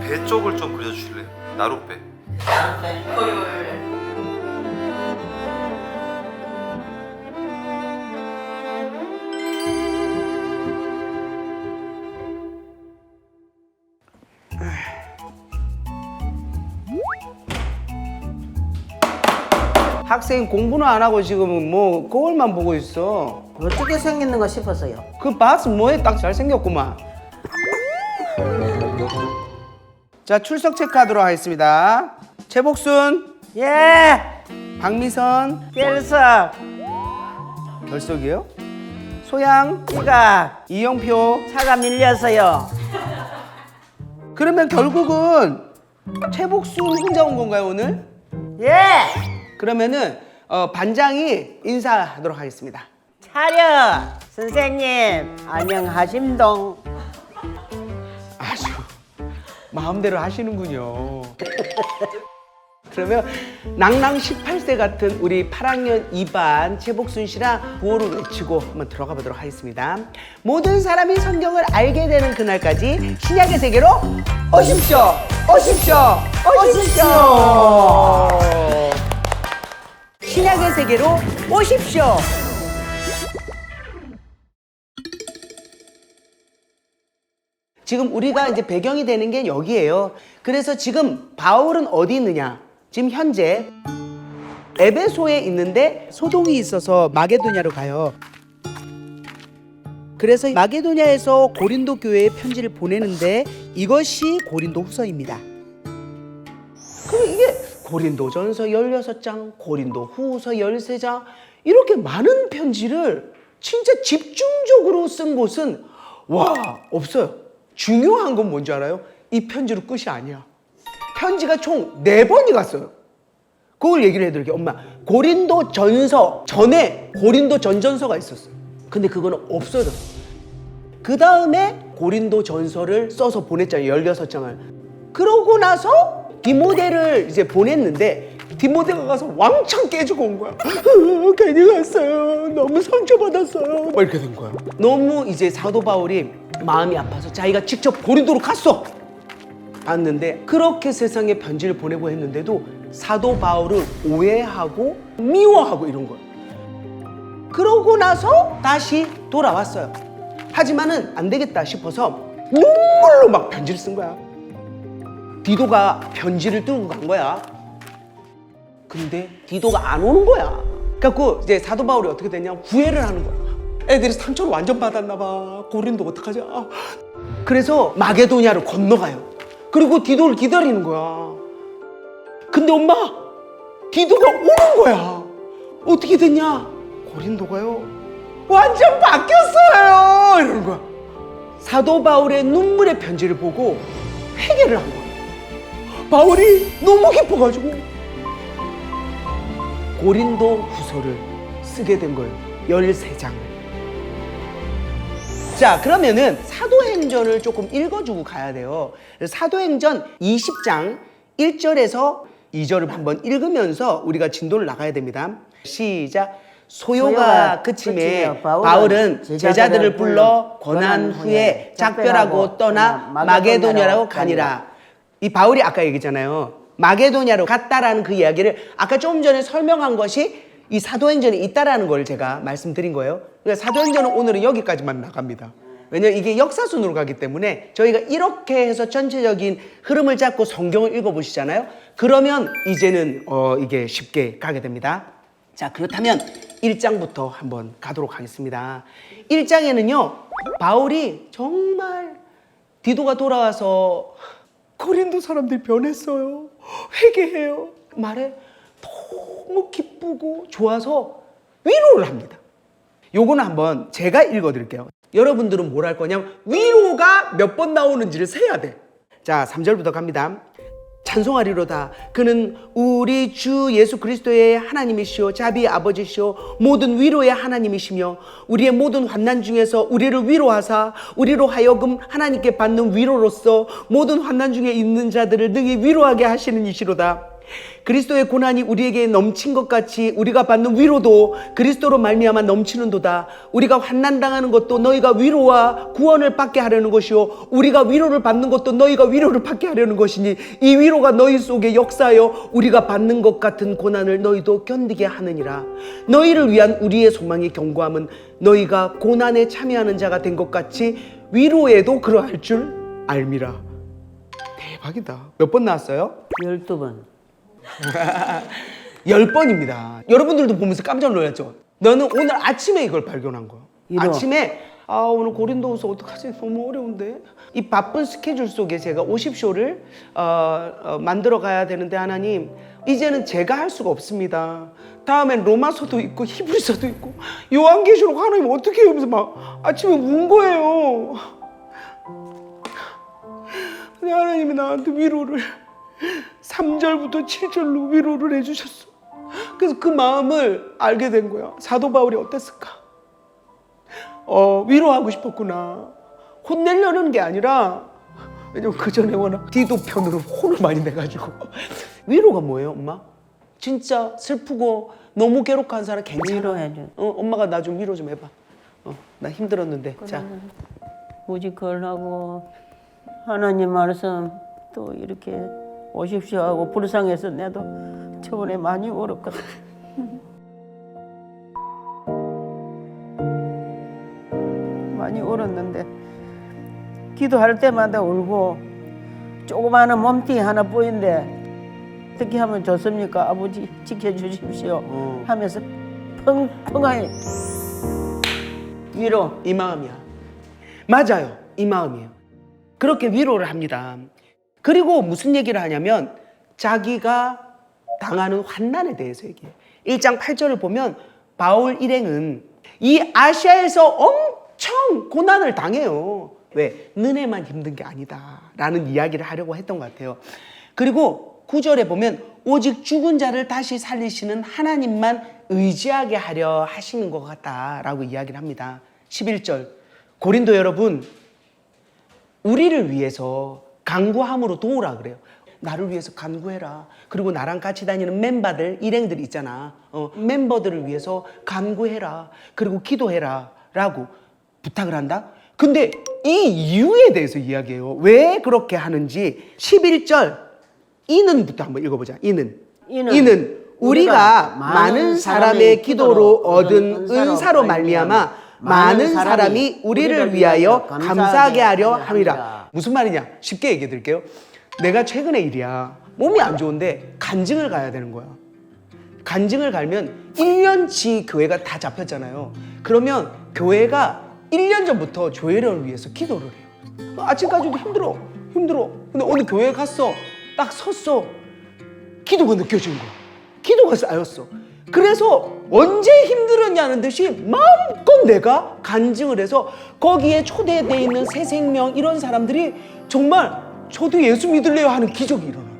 배 쪽을 좀 그려주실래요? 나룻배. 학생 공부는 안 하고 지금 뭐 거울만 보고 있어. 어떻게 생겼는가 싶어서요. 그 봤어 뭐해? 딱 잘생겼구만. 자, 출석 체크하도록 하겠습니다. 최복순, 예, 박미선, 결석, 결석이요? 소양, 지각, 이영표. 차가 밀려서요. 그러면 결국은 최복순 혼자 온 건가요 오늘? 예, 그러면은 반장이 인사하도록 하겠습니다. 차려, 선생님, 안녕하심동. 아주 마음대로 하시는군요. 그러면 낭낭 18세 같은 우리 8학년 2반 최복순 씨랑 구호를 외치고 한번 들어가 보도록 하겠습니다. 모든 사람이 성경을 알게 되는 그날까지 신약의 세계로 오십시오! 오십시오! 오십시오! 신약의 세계로 오십시오! 지금 우리가 이제 배경이 되는 게 여기예요. 그래서 지금 바울은 어디 있느냐? 지금 현재 에베소에 있는데 소동이 있어서 마게도냐로 가요. 그래서 마게도냐에서 고린도 교회에 편지를 보내는데 이것이 고린도 후서입니다. 그럼 이게 고린도전서 16장, 고린도 후서 13장 이렇게 많은 편지를 진짜 집중적으로 쓴 곳은 없어요. 중요한 건 뭔지 알아요? 이 편지로 끝이 아니야. 편지가 총 4번이 갔어요. 그걸 얘기를 해드릴게요. 엄마, 고린도 전서 전에 고린도 전전서가 있었어요. 근데 그거는 없어졌어. 그 다음에 고린도 전서를 써서 보냈잖아요. 16장을. 그러고 나서 디모데를 이제 보냈는데 디모데가 가서 왕창 깨지고 온 거야. 괜히 갔어요. 너무 상처받았어요. 막 이렇게 된 거야. 너무 이제 사도 바울이 마음이 아파서 자기가 직접 고린도로 갔어. 갔는데 그렇게 세상에 편지를 보내고 했는데도 사도 바울을 오해하고 미워하고 이런 거야. 그러고 나서 다시 돌아왔어요. 하지만은 안 되겠다 싶어서 눈물로 막 편지를 쓴 거야. 디도가 편지를 뜯고 간 거야. 근데 디도가 안 오는 거야. 그래갖고 이제 사도 바울이 어떻게 됐냐면 구애를 하는 거야. 애들이 상처를 완전 받았나 봐. 고린도 어떡하지? 그래서 마게도냐로 건너가요. 그리고 디도를 기다리는 거야. 근데 엄마, 디도가 오는 거야. 어떻게 됐냐? 고린도가요 완전 바뀌었어요. 이러는 거야. 사도 바울의 눈물의 편지를 보고 회개를 한 거야. 바울이 너무 기뻐가지고 고린도 후서를 쓰게 된 거예요. 13장을. 자, 그러면은 사도행전을 조금 읽어주고 가야 돼요. 사도행전 20장 1절에서 2절을 한번 읽으면서 우리가 진도를 나가야 됩니다. 시작. 소요가 그침에 바울은 제자들을 불러 권한 후에 작별하고 떠나 마게도냐로 가니라. 이 바울이 아까 얘기했잖아요. 마게도냐로 갔다라는 그 이야기를 아까 조금 전에 설명한 것이 이 사도행전에 있다라는 걸 제가 말씀드린 거예요. 그러니까 사도행전은 오늘은 여기까지만 나갑니다. 왜냐면 이게 역사순으로 가기 때문에 저희가 이렇게 해서 전체적인 흐름을 잡고 성경을 읽어보시잖아요. 그러면 이제는 이게 쉽게 가게 됩니다. 자, 그렇다면 1장부터 한번 가도록 하겠습니다. 1장에는요 바울이 정말 디도가 돌아와서 고린도 사람들이 변했어요. 회개해요. 말에 너무 기쁘고 좋아서 위로를 합니다. 요거는 한번 제가 읽어드릴게요. 여러분들은 뭘 할 거냐면 위로가 몇 번 나오는지를 세야 돼. 자, 3절부터 갑니다. 찬송하리로다. 그는 우리 주 예수 그리스도의 하나님이시오 자비의 아버지시오 모든 위로의 하나님이시며 우리의 모든 환난 중에서 우리를 위로하사 우리로 하여금 하나님께 받는 위로로서 모든 환난 중에 있는 자들을 능히 위로하게 하시는 이시로다. 그리스도의 고난이 우리에게 넘친 것 같이 우리가 받는 위로도 그리스도로 말미암아 넘치는도다. 우리가 환난당하는 것도 너희가 위로와 구원을 받게 하려는 것이요 우리가 위로를 받는 것도 너희가 위로를 받게 하려는 것이니 이 위로가 너희 속에 역사하여 우리가 받는 것 같은 고난을 너희도 견디게 하느니라. 너희를 위한 우리의 소망의 견고함은 너희가 고난에 참여하는 자가 된 것 같이 위로에도 그러할 줄 알미라. 대박이다. 몇 번 나왔어요? 12번. 10번입니다. 여러분들도 보면서 깜짝 놀랐죠? 너는 오늘 아침에 이걸 발견한 거야. 이거. 아침에 오늘 고린도후서 어떡하지? 너무 어려운데. 이 바쁜 스케줄 속에 제가 50쇼를 만들어 가야 되는데 하나님 이제는 제가 할 수가 없습니다. 다음엔 로마서도 있고 히브리서도 있고 요한계시록 하나님 어떻게 해요? 하면서 막 아침에 운 거예요. 근데 하나님이 나한테 위로를 3절부터 7절로 위로를 해주셨어. 그래서 그 마음을 알게 된 거야. 사도 바울이 어땠을까? 위로하고 싶었구나. 혼내려는 게 아니라 왜냐면 그 전에 워낙 디도편으로 혼을 많이 내가지고 위로가 뭐예요, 엄마? 진짜 슬프고 너무 괴롭한 사람 괜찮아. 위로해줘. 엄마가 나 좀 위로 좀 해봐. 나 힘들었는데. 자, 무지컬하고 하나님 말씀 또 이렇게 오십시오 하고 불쌍해서 내도 저번에 많이 울었거든. 많이 울었는데 기도할 때마다 울고 조그마한 몸뚱이 하나 보이는데 어떻게 하면 좋습니까? 아버지 지켜주십시오 하면서 펑펑하게 위로. 이 마음이야. 맞아요. 이 마음이에요. 그렇게 위로를 합니다. 그리고 무슨 얘기를 하냐면 자기가 당하는 환난에 대해서 얘기해요. 1장 8절을 보면 바울 일행은 이 아시아에서 엄청 고난을 당해요. 왜? 너네만 힘든 게 아니다 라는 이야기를 하려고 했던 것 같아요. 그리고 9절에 보면 오직 죽은 자를 다시 살리시는 하나님만 의지하게 하려 하시는 것 같다라고 이야기를 합니다. 11절 고린도 여러분 우리를 위해서 간구함으로 도우라 그래요. 나를 위해서 간구해라. 그리고 나랑 같이 다니는 멤버들, 일행들 있잖아. 멤버들을 위해서 간구해라. 그리고 기도해라 라고 부탁을 한다. 근데 이 이유에 대해서 이야기해요. 왜 그렇게 하는지 11절 이는부터 한번 읽어보자. 이는 우리가 많은 사람의 기도로 얻은 은사로 말미암아 많은 사람이 우리를 위하여 감사하게 하려 함이라. 무슨 말이냐? 쉽게 얘기해 드릴게요. 내가 최근에 일이야. 몸이 안 좋은데 간증을 가야 되는 거야. 간증을 가면 1년치 교회가 다 잡혔잖아요. 그러면 교회가 1년 전부터 조회를 위해서 기도를 해요. 아침까지도 힘들어. 근데 오늘 교회 갔어. 딱 섰어. 기도가 느껴지는 거야. 기도가 쌓였어. 그래서 언제 힘들었냐는 듯이 마음껏 내가 간증을 해서 거기에 초대되어 있는 새 생명 이런 사람들이 정말 저도 예수 믿을래요 하는 기적이 일어나요.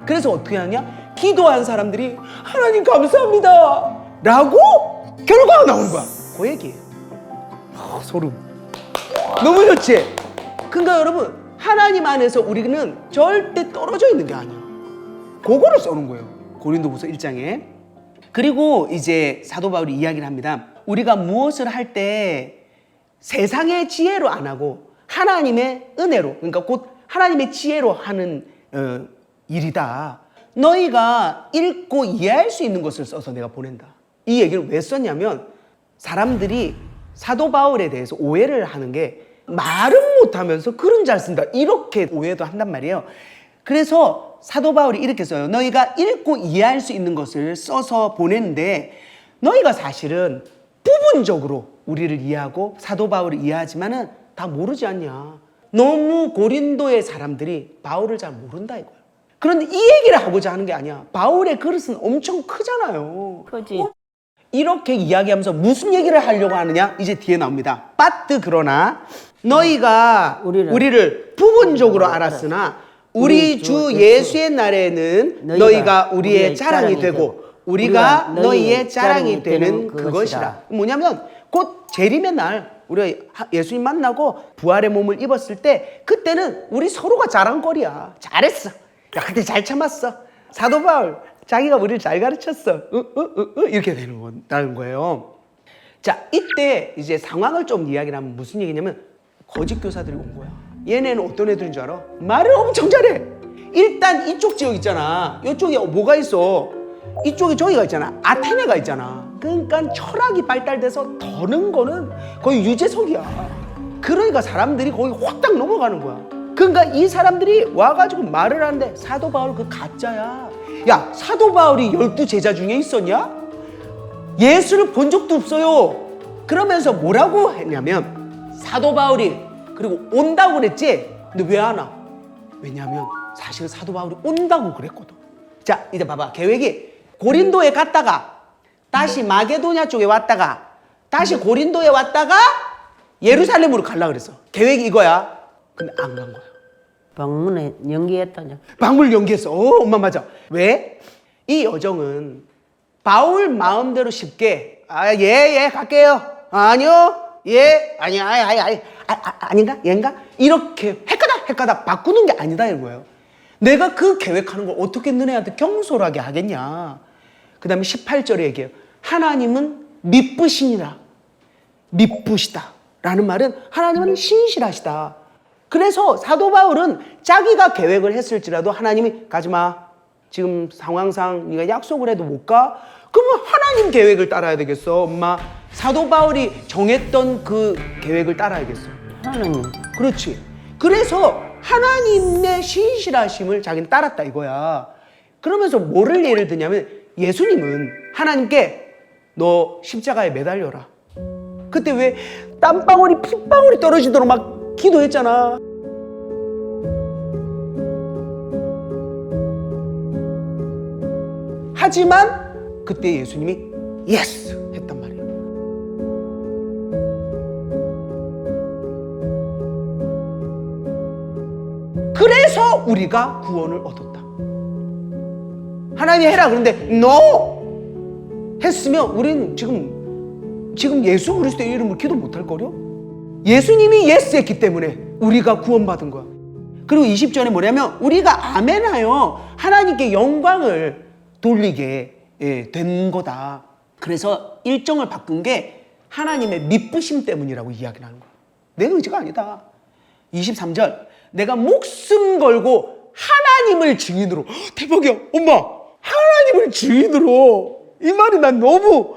그래서 어떻게 하냐? 기도한 사람들이 하나님 감사합니다 라고 결과가 나오는 거야. 그 얘기예요. 소름. 너무 좋지? 그러니까 여러분 하나님 안에서 우리는 절대 떨어져 있는 게 아니야. 그거를 써놓은 거예요. 고린도후서 1장에. 그리고 이제 사도 바울이 이야기를 합니다. 우리가 무엇을 할 때 세상의 지혜로 안 하고 하나님의 은혜로, 그러니까 곧 하나님의 지혜로 하는 일이다. 너희가 읽고 이해할 수 있는 것을 써서 내가 보낸다. 이 얘기를 왜 썼냐면 사람들이 사도 바울에 대해서 오해를 하는 게 말은 못하면서 글은 잘 쓴다 이렇게 오해도 한단 말이에요. 그래서 사도 바울이 이렇게 써요. 너희가 읽고 이해할 수 있는 것을 써서 보내는데 너희가 사실은 부분적으로 우리를 이해하고 사도 바울을 이해하지만은 다 모르지 않냐. 너무 고린도의 사람들이 바울을 잘 모른다 이거예요. 그런데 이 얘기를 하고자 하는 게 아니야. 바울의 그릇은 엄청 크잖아요. 그지. 이렇게 이야기하면서 무슨 얘기를 하려고 하느냐? 이제 뒤에 나옵니다. 빠뜨 그러나 너희가 우리를 부분적으로 알았으나 우리 주 예수의 날에는 너희가 우리의 자랑이 되고 우리가 너희의 자랑이 되는 그것이라. 뭐냐면 곧 재림의 날 우리가 예수님 만나고 부활의 몸을 입었을 때 그때는 우리 서로가 자랑거리야. 잘했어. 야, 그때 잘 참았어. 사도 바울 자기가 우리를 잘 가르쳤어. 이렇게 되는 거예요. 자, 이때 이제 상황을 좀 이야기를 하면 무슨 얘기냐면 거짓 교사들이 온 거야. 얘네는 어떤 애들인 줄 알아? 말을 엄청 잘해. 일단 이쪽 지역 있잖아. 이쪽에 뭐가 있어? 이쪽에 저기가 있잖아. 아테네가 있잖아. 그러니까 철학이 발달돼서 더는 거는 거의 유재석이야. 그러니까 사람들이 거기 확딱 넘어가는 거야. 그러니까 이 사람들이 와가지고 말을 하는데 사도 바울 그 가짜야. 야, 사도 바울이 12제자 중에 있었냐? 예수를 본 적도 없어요. 그러면서 뭐라고 했냐면 사도 바울이 그리고 온다고 그랬지? 근데 왜 안 와? 왜냐하면 사실 사도 바울이 온다고 그랬거든. 자, 이제 봐봐. 계획이 고린도에 갔다가 다시 마게도냐 쪽에 왔다가 다시 고린도에 왔다가 예루살렘으로 가려고 그랬어. 계획이 이거야. 근데 안 간 거야. 방문에 연기했다냐. 방문을 연기했어. 엄마 맞아. 왜? 이 여정은 바울 마음대로 쉽게 예 갈게요. 아니요. 예 아니야. 아닌가? 얘인가? 이렇게 헷가닥 바꾸는 게 아니다 이거예요. 내가 그 계획하는 걸 어떻게 너네한테 경솔하게 하겠냐. 그 다음에 18절에 얘기해요. 하나님은 미쁘시니라. 미쁘시다 라는 말은 하나님은 신실하시다. 그래서 사도 바울은 자기가 계획을 했을지라도 하나님이 가지마. 지금 상황상 네가 약속을 해도 못 가? 그러면 하나님 계획을 따라야 되겠어. 엄마, 사도 바울이 정했던 그 계획을 따라야겠어. 하나님. 그렇지. 그래서 하나님의 신실하심을 자기는 따랐다 이거야. 그러면서 뭐를 예를 드냐면 예수님은 하나님께 너 십자가에 매달려라. 그때 왜 땀방울이 핏방울이 떨어지도록 막 기도했잖아. 하지만 그때 예수님이 예스 했단 말이야. 그래서 우리가 구원을 얻었다. 하나님이 해라 그런데 no 했으면 우리는 지금 예수 그리스도의 이름으로 기도 못할 거려? 예수님이 예스 했기 때문에 우리가 구원받은 거야. 그리고 20절에 뭐냐면 우리가 아멘하여 하나님께 영광을 돌리게 된 거다. 그래서 일정을 바꾼 게 하나님의 미쁘심 때문이라고 이야기를 하는 거야. 내 의지가 아니다. 23절 내가 목숨 걸고 하나님을 증인으로. 대박이야. 엄마, 하나님을 증인으로. 이 말이 난 너무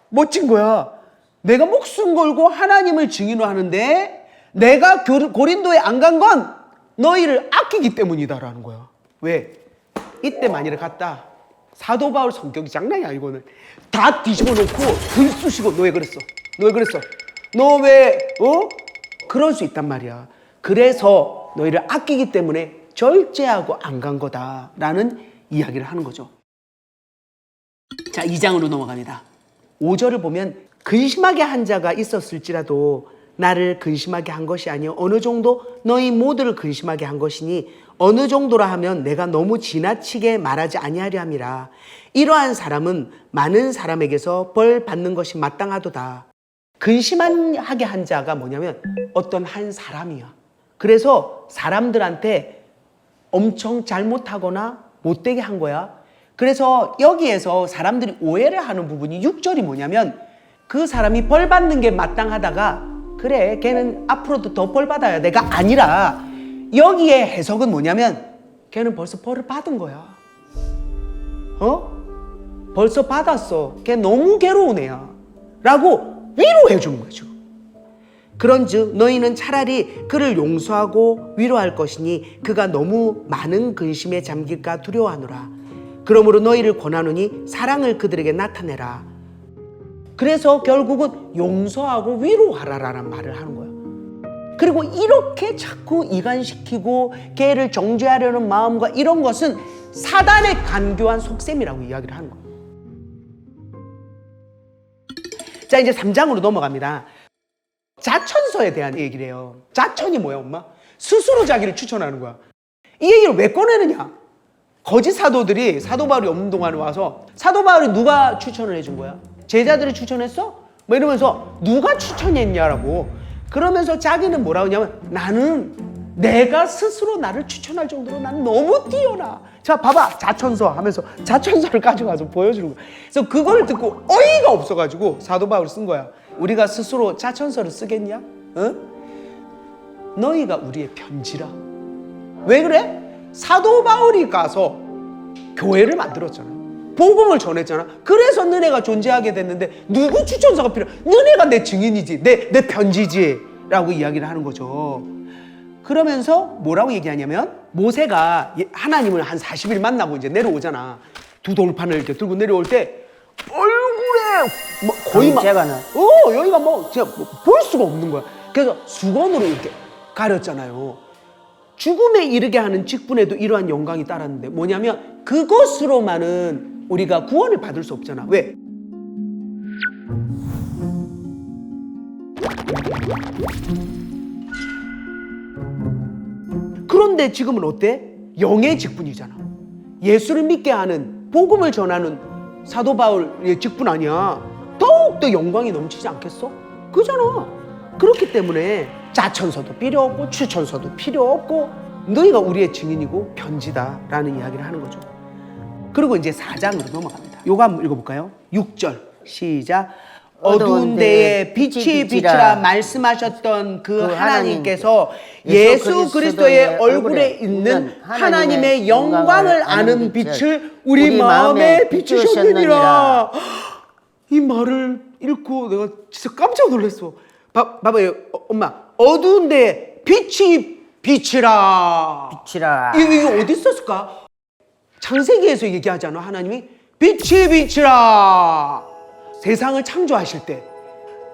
멋진 거야. 내가 목숨 걸고 하나님을 증인으로 하는데 내가 고린도에 안 간 건 너희를 아끼기 때문이다라는 거야. 왜? 이때 만일에 갔다. 사도 바울 성격이 장난이 아니고는 다 뒤집어 놓고 들쑤시고 너 왜 그랬어? 너 왜 그랬어? 너 왜 그럴 수 있단 말이야. 그래서 너희를 아끼기 때문에 절제하고 안 간 거다라는 이야기를 하는 거죠. 자, 2장으로 넘어갑니다. 5절을 보면 근심하게 한 자가 있었을지라도 나를 근심하게 한 것이 아니요 어느 정도 너희 모두를 근심하게 한 것이니 어느 정도라 하면 내가 너무 지나치게 말하지 아니하려 함이라. 이러한 사람은 많은 사람에게서 벌 받는 것이 마땅하도다. 근심하게 한 자가 뭐냐면 어떤 한 사람이야. 그래서 사람들한테 엄청 잘못하거나 못되게 한 거야. 그래서 여기에서 사람들이 오해를 하는 부분이 6절이 뭐냐면 그 사람이 벌 받는 게 마땅하다가 그래 걔는 앞으로도 더 벌 받아야 내가 아니라 여기에 해석은 뭐냐면 걔는 벌써 벌을 받은 거야. 벌써 받았어. 걔 너무 괴로운 애야 라고 위로해 주는 거죠. 그런즉 너희는 차라리 그를 용서하고 위로할 것이니 그가 너무 많은 근심에 잠길까 두려워하노라. 그러므로 너희를 권하노니 사랑을 그들에게 나타내라. 그래서 결국은 용서하고 위로하라라는 말을 하는 거야. 그리고 이렇게 자꾸 이간시키고 걔를 정죄하려는 마음과 이런 것은 사단의 간교한 속셈이라고 이야기를 하는 거야. 자, 이제 3장으로 넘어갑니다. 자천서에 대한 얘기를 해요. 자천이 뭐야, 엄마? 스스로 자기를 추천하는 거야. 이 얘기를 왜 꺼내느냐? 거짓 사도들이 사도 바울이 없는 동안에 와서 사도 바울이 누가 추천을 해준 거야? 제자들이 추천했어? 이러면서 누가 추천했냐라고. 그러면서 자기는 뭐라고 하냐면 나는 내가 스스로 나를 추천할 정도로 난 너무 뛰어나. 자, 봐봐. 자천서 하면서 자천서를 가져가서 보여주는 거야. 그래서 그걸 듣고 어이가 없어가지고 사도 바울이 쓴 거야. 우리가 스스로 자천서를 쓰겠냐? 어? 너희가 우리의 편지라. 왜 그래? 사도 바울이 가서 교회를 만들었잖아. 복음을 전했잖아. 그래서 너네가 존재하게 됐는데 누구 추천서가 필요해? 너네가 내 증인이지, 내 편지지 라고 이야기를 하는 거죠. 그러면서 뭐라고 얘기하냐면 모세가 하나님을 한 40일 만나고 이제 내려오잖아. 두 돌판을 이렇게 들고 내려올 때 얼굴에 뭐 거의 막 여기가 뭐 진짜 볼 수가 없는 거야. 그래서 수건으로 이렇게 가렸잖아요. 죽음에 이르게 하는 직분에도 이러한 영광이 따랐는데 뭐냐면 그것으로만은 우리가 구원을 받을 수 없잖아. 왜? 그런데 지금은 어때? 영의 직분이잖아. 예수를 믿게 하는, 복음을 전하는 사도 바울의 직분 아니야. 더욱더 영광이 넘치지 않겠어? 그잖아. 그렇기 때문에 자천서도 필요 없고 추천서도 필요 없고 너희가 우리의 증인이고 편지다라는 이야기를 하는 거죠. 그리고 이제 4장으로 넘어갑니다. 요거 한번 읽어볼까요? 6절 시작. 어두운 데에 빛이 비치라 말씀하셨던 그 하나님께서 예수 그리스도의 얼굴에 있는 하나님의 영광을 아는 빛을 우리 마음에 비추셨느니라. 이 말을 읽고 내가 진짜 깜짝 놀랐어. 봐봐요, 엄마. 어두운 데에 빛이 비치라. 이거 어디 있었을까? 창세기에서 얘기하잖아. 하나님이 빛이 비치라. 세상을 창조하실 때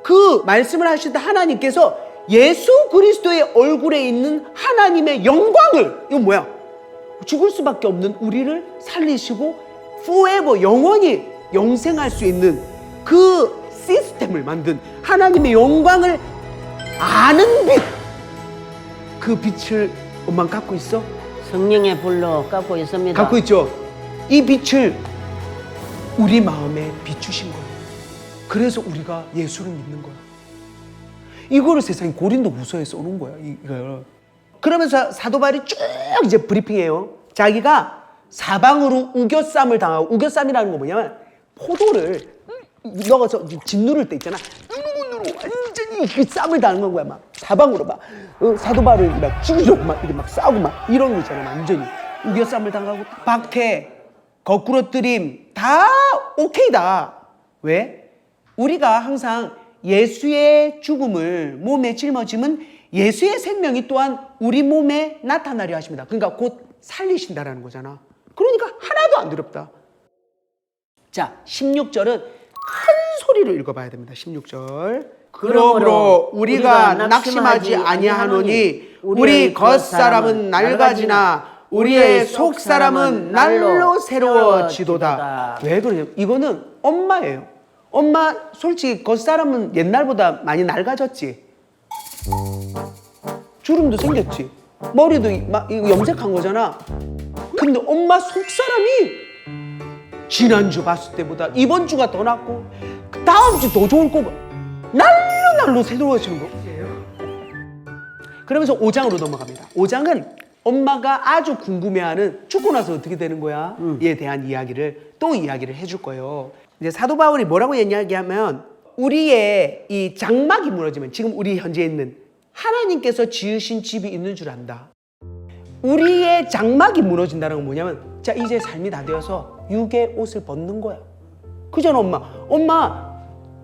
그 말씀을 하실 때 하나님께서 예수 그리스도의 얼굴에 있는 하나님의 영광을, 이건 뭐야? 죽을 수밖에 없는 우리를 살리시고 forever 영원히 영생할 수 있는 그 시스템을 만든 하나님의 영광을 아는 빛, 그 빛을 엄마 갖고 있어? 성령의 불로 갖고 있습니다. 갖고 있죠. 이 빛을 우리 마음에 비추신 거예요. 그래서 우리가 예수를 믿는 거야. 이거를 세상에 고린도후서에 써놓은 거야. 이걸. 그러면서 사도 바울이 쭉 이제 브리핑해요. 자기가 사방으로 우겨쌈을 당하고, 우겨쌈이라는 건 뭐냐면 포도를 넣어서 짓누를 때 있잖아. 누르고 완전히 그 쌈을 당하는 건 거야. 막 사방으로 막 사도 바울을 막 찌르고 막 이렇게 막 싸우고 막 이런 거 있잖아. 완전히 우겨쌈을 당하고 박해, 거꾸로뜨림 다 오케이다. 왜? 우리가 항상 예수의 죽음을 몸에 짊어짐은 예수의 생명이 또한 우리 몸에 나타나려 하십니다. 그러니까 곧 살리신다라는 거잖아. 그러니까 하나도 안 두렵다. 자, 16절은 큰 소리로 읽어봐야 됩니다. 16절. 그러므로 우리가 낙심하지 아니하노니 우리 겉사람은 낡아지나 우리의 속사람은 날로 새로워지도다. 왜 그러냐? 이거는 엄마예요. 엄마 솔직히 겉사람은 옛날보다 많이 낡아졌지. 주름도 생겼지. 머리도 막 염색한 거잖아. 근데 엄마 속사람이 지난주 봤을 때보다 이번 주가 더 낫고 다음 주 더 좋을 거고 날로 새로워지는 거예요. 그러면서 5장으로 넘어갑니다. 5장은 엄마가 아주 궁금해하는 죽고 나서 어떻게 되는 거야? 에 대한 이야기를 또 이야기를 해줄 거예요. 이제 사도 바울이 뭐라고 이야기하면 우리의 이 장막이 무너지면 지금 우리 현재 있는 하나님께서 지으신 집이 있는 줄 안다. 우리의 장막이 무너진다는 건 뭐냐면 자 이제 삶이 다 되어서 육의 옷을 벗는 거야. 그잖아 엄마. 엄마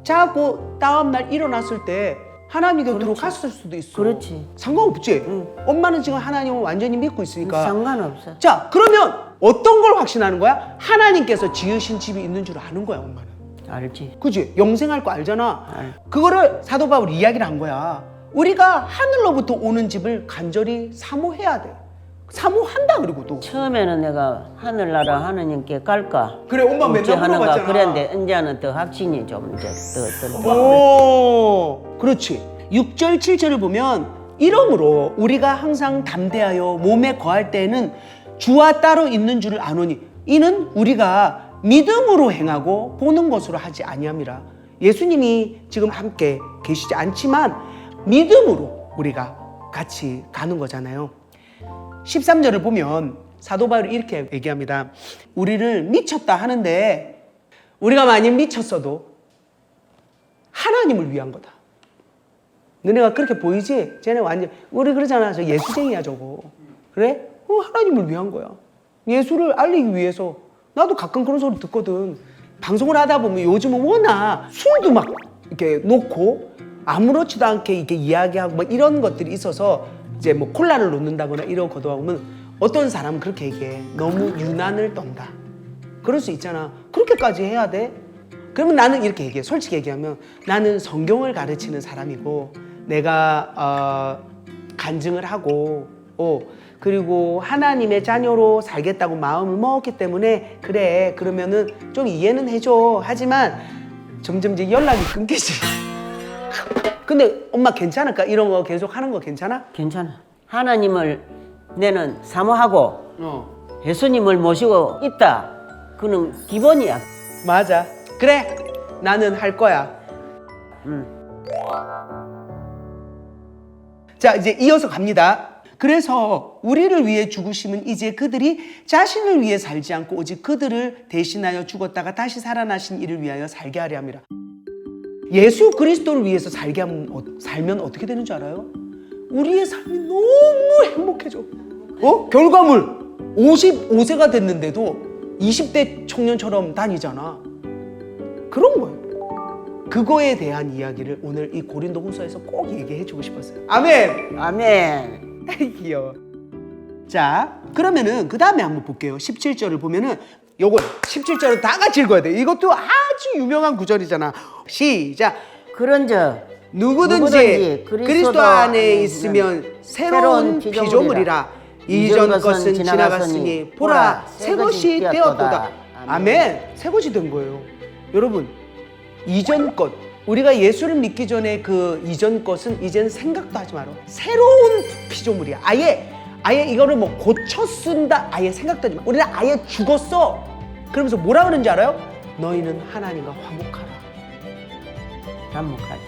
자고 다음날 일어났을 때 하나님 곁으로 갔을 수도 있어. 그렇지. 상관없지. 엄마는 지금 하나님을 완전히 믿고 있으니까. 상관없어. 자 그러면 어떤 걸 확신하는 거야? 하나님께서 지으신 집이 있는 줄 아는 거야 엄마는. 알지. 그치? 영생할 거 알잖아. 그거를 사도 바울이 이야기를 한 거야. 우리가 하늘로부터 오는 집을 간절히 사모해야 돼. 사모한다. 그리고 또 처음에는 내가 하늘나라 하느님께 갈까? 그래 엄마 맨날 물어봤잖아. 그랬는데 이제는 더 확신이 좀 이제 더. 오, 그렇지. 6절 7절을 보면 이러므로 우리가 항상 담대하여 몸에 거할 때에는 주와 따로 있는 줄을 아노니 이는 우리가 믿음으로 행하고 보는 것으로 하지 아니함이라. 예수님이 지금 함께 계시지 않지만 믿음으로 우리가 같이 가는 거잖아요. 13절을 보면 사도 바울이 이렇게 얘기합니다. 우리를 미쳤다 하는데 우리가 만약 미쳤어도 하나님을 위한 거다. 너네가 그렇게 보이지? 쟤네 완전 우리 그러잖아. 저 예수쟁이야 저거. 그래? 하나님을 위한 거야. 예수를 알리기 위해서. 나도 가끔 그런 소리 듣거든. 방송을 하다 보면 요즘은 워낙 술도 막 이렇게 놓고 아무렇지도 않게 이렇게 이야기하고 막 이런 것들이 있어서 이제 뭐 콜라를 놓는다거나 이런 거도 하면 어떤 사람은 그렇게 얘기해. 너무 유난을 떤다. 그럴 수 있잖아. 그렇게까지 해야 돼? 그러면 나는 이렇게 얘기해. 솔직히 얘기하면 나는 성경을 가르치는 사람이고 내가 간증을 하고 그리고 하나님의 자녀로 살겠다고 마음을 먹었기 때문에 그래 그러면은 좀 이해는 해줘. 하지만 점점 이제 연락이 끊기지. 근데 엄마 괜찮을까? 이런 거 계속 하는 거 괜찮아? 괜찮아. 하나님을 내는 사모하고 예수님을 모시고 있다. 그는 기본이야. 맞아. 그래 나는 할 거야. 자 이제 이어서 갑니다. 그래서 우리를 위해 죽으심은 이제 그들이 자신을 위해 살지 않고 오직 그들을 대신하여 죽었다가 다시 살아나신 이를 위하여 살게 하려 함이라. 예수 그리스도를 위해서 살면 어떻게 되는 줄 알아요? 우리의 삶이 너무 행복해져. 결과물 55세가 됐는데도 20대 청년처럼 다니잖아. 그런 거예요. 그거에 대한 이야기를 오늘 이 고린도 후서에서 꼭 얘기해 주고 싶었어요. 아멘. 아멘. 귀여워. 자, 그러면은 그 다음에 한번 볼게요. 17절을 보면은 요거 17절은 다 같이 읽어야 돼. 이것도 아주 유명한 구절이잖아. 시작. 그런즉 누구든지 그리스도 안에 있으면 새로운 피조물이라. 이전 것은 지나갔으니 보라 새 것이 되었도다. 아멘. 새 것이 된 거예요. 여러분, 이전 것, 우리가 예수를 믿기 전에 그 이전 것은 이제는 생각도 하지 마라. 새로운 피조물이야. 아예 이거를 뭐 고쳐 쓴다. 아예 생각도 하지 마. 우리는 아예 죽었어. 그러면서 뭐라 그러는지 알아요? 너희는 하나님과 화목하라. 한몫하지.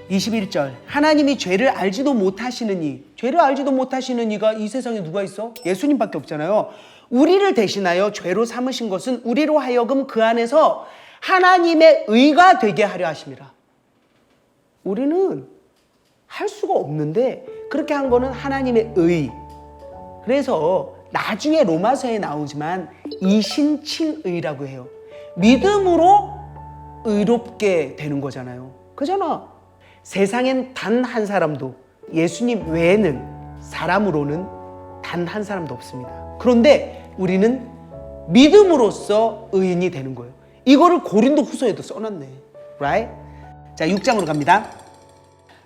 21절. 하나님이 죄를 알지도 못하시는 이. 죄를 알지도 못하시는 이가 이 세상에 누가 있어? 예수님밖에 없잖아요. 우리를 대신하여 죄로 삼으신 것은 우리로 하여금 그 안에서 하나님의 의가 되게 하려 하심이라. 우리는 할 수가 없는데 그렇게 한 거는 하나님의 의. 그래서 나중에 로마서에 나오지만 이신칭의라고 해요. 믿음으로 의롭게 되는 거잖아요. 그잖아. 세상엔 단 한 사람도 예수님 외에는 사람으로는 단 한 사람도 없습니다. 그런데 우리는 믿음으로써 의인이 되는 거예요. 이거를 고린도 후서에도 써놨네. Right? 자, 6장으로 갑니다.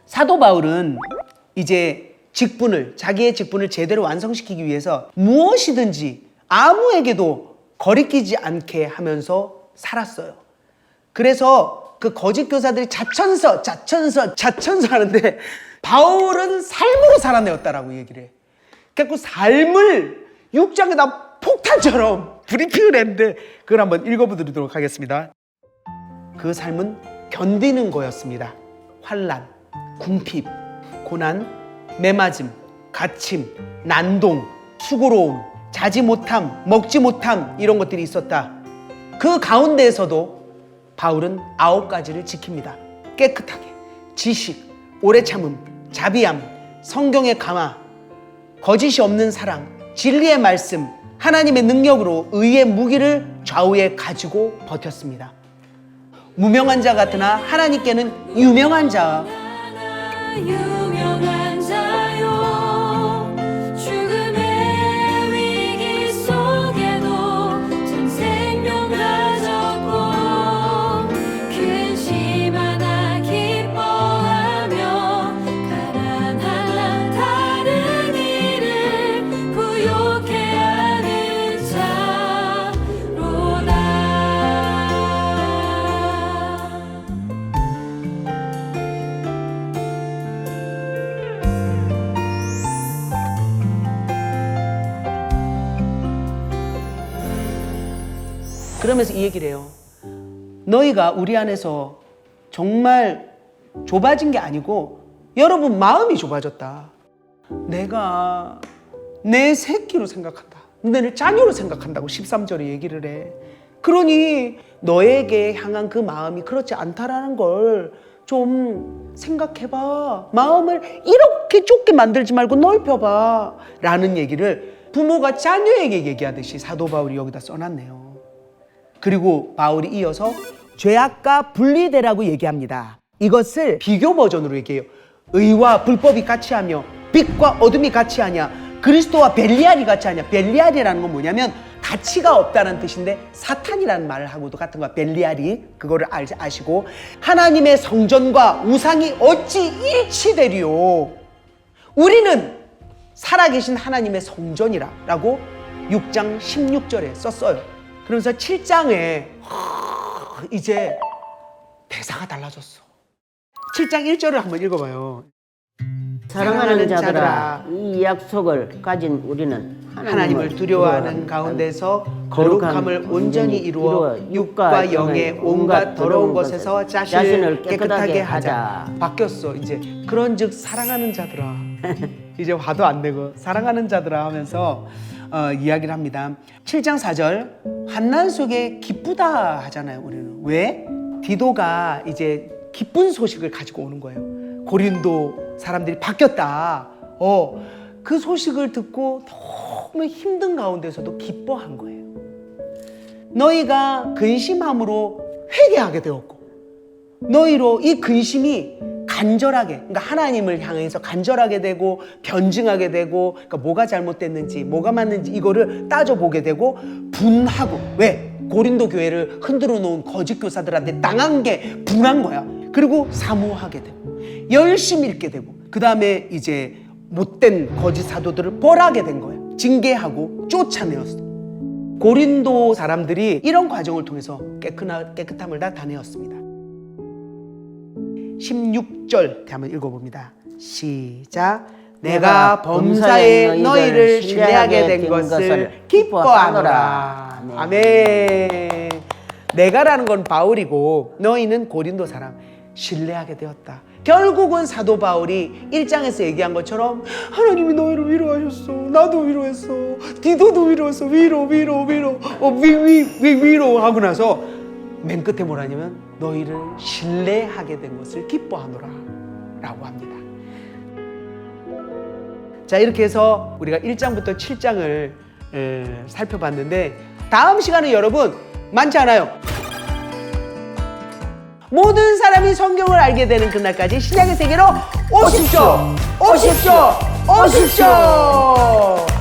사도 바울은 이제 자기의 직분을 제대로 완성시키기 위해서 무엇이든지 아무에게도 거리끼지 않게 하면서 살았어요. 그래서 그 거짓 교사들이 자천서 하는데 바울은 삶으로 살아내었다라고 얘기를 해. 그래서 삶을 6장에다 폭탄처럼 브리핑을 했는데 그걸 한번 읽어보도록 하겠습니다. 그 삶은 견디는 거였습니다. 환난, 궁핍, 고난, 매맞음, 갇힘, 난동, 수고로움, 자지 못함, 먹지 못함 이런 것들이 있었다. 그 가운데에서도 바울은 9가지를 지킵니다. 깨끗하게, 지식, 오래 참음, 자비함, 성경의 감화, 거짓이 없는 사랑, 진리의 말씀, 하나님의 능력으로 의의 무기를 좌우에 가지고 버텼습니다. 무명한 자 같으나 하나님께는 유명한 자. 유명한 자요 죽음의 위기 속에도 전 생명 가졌고 근심 하나 기뻐하며 가난한 다른 이를 부욕해 하는 자로다. 그러면서 이 얘기를 해요. 너희가 우리 안에서 정말 좁아진 게 아니고 여러분 마음이 좁아졌다. 내가 내 새끼로 생각한다. 너를 자녀로 생각한다고 13절에 얘기를 해. 그러니 너에게 향한 그 마음이 그렇지 않다라는 걸 좀 생각해봐. 마음을 이렇게 좁게 만들지 말고 넓혀봐. 라는 얘기를 부모가 자녀에게 얘기하듯이 사도 바울이 여기다 써놨네요. 그리고 바울이 이어서 죄악과 분리되라고 얘기합니다. 이것을 비교 버전으로 얘기해요. 의와 불법이 같이 하며 빛과 어둠이 같이 하냐, 그리스도와 벨리알이 같이 하냐. 벨리알이라는 건 뭐냐면 가치가 없다는 뜻인데 사탄이라는 말을 하고도 같은 거야. 벨리알이. 그거를 아시고, 하나님의 성전과 우상이 어찌 일치되리요. 우리는 살아계신 하나님의 성전이라 라고 6장 16절에 썼어요. 그러면서 7장에 이제 대사가 달라졌어. 7장 1절을 한번 읽어봐요. 사랑하는 자들아, 이 약속을 가진 우리는 하나님을 두려워하는 가운데서 거룩함을 온전히 이루어 육과 영의 온갖 더러운 것에서 자신을 깨끗하게 하자. 바뀌었어. 이제 그런즉 사랑하는 자들아. 이제 화도 안 내고 사랑하는 자들아 하면서 이야기를 합니다. 7장 4절, 환난 속에 기쁘다 하잖아요. 우리는 왜? 디도가 이제 기쁜 소식을 가지고 오는 거예요. 고린도 사람들이 바뀌었다. 그 소식을 듣고 너무 힘든 가운데서도 기뻐한 거예요. 너희가 근심함으로 회개하게 되었고, 너희로 이 근심이 간절하게, 그러니까 하나님을 향해서 간절하게 되고 변증하게 되고, 그러니까 뭐가 잘못됐는지 뭐가 맞는지 이거를 따져보게 되고 분하고. 왜? 고린도 교회를 흔들어 놓은 거짓 교사들한테 당한 게 분한 거야. 그리고 사모하게 되고 열심히 읽게 되고, 그 다음에 이제 못된 거짓 사도들을 벌하게 된 거예요. 징계하고 쫓아내었어. 고린도 사람들이 이런 과정을 통해서 깨끗함을 나타내었습니다. 16절 한번 읽어봅니다. 시작. 내가 범사에 너희를 신뢰하게 된 것을 기뻐하노라. 네. 아멘. 내가라는 건 바울이고 너희는 고린도 사람. 신뢰하게 되었다. 결국은 사도 바울이 1장에서 얘기한 것처럼 하나님이 너희를 위로하셨어. 나도 위로했어. 디도도 위로했어. 위로 하고 나서 맨 끝에 뭐라냐면 너희를 신뢰하게 된 것을 기뻐하노라 라고 합니다. 자, 이렇게 해서 우리가 1장부터 7장을 살펴봤는데, 다음 시간에 여러분 많지 않아요. 모든 사람이 성경을 알게 되는 그날까지 신약의 세계로 오십시오. 오십시오. 오십시오.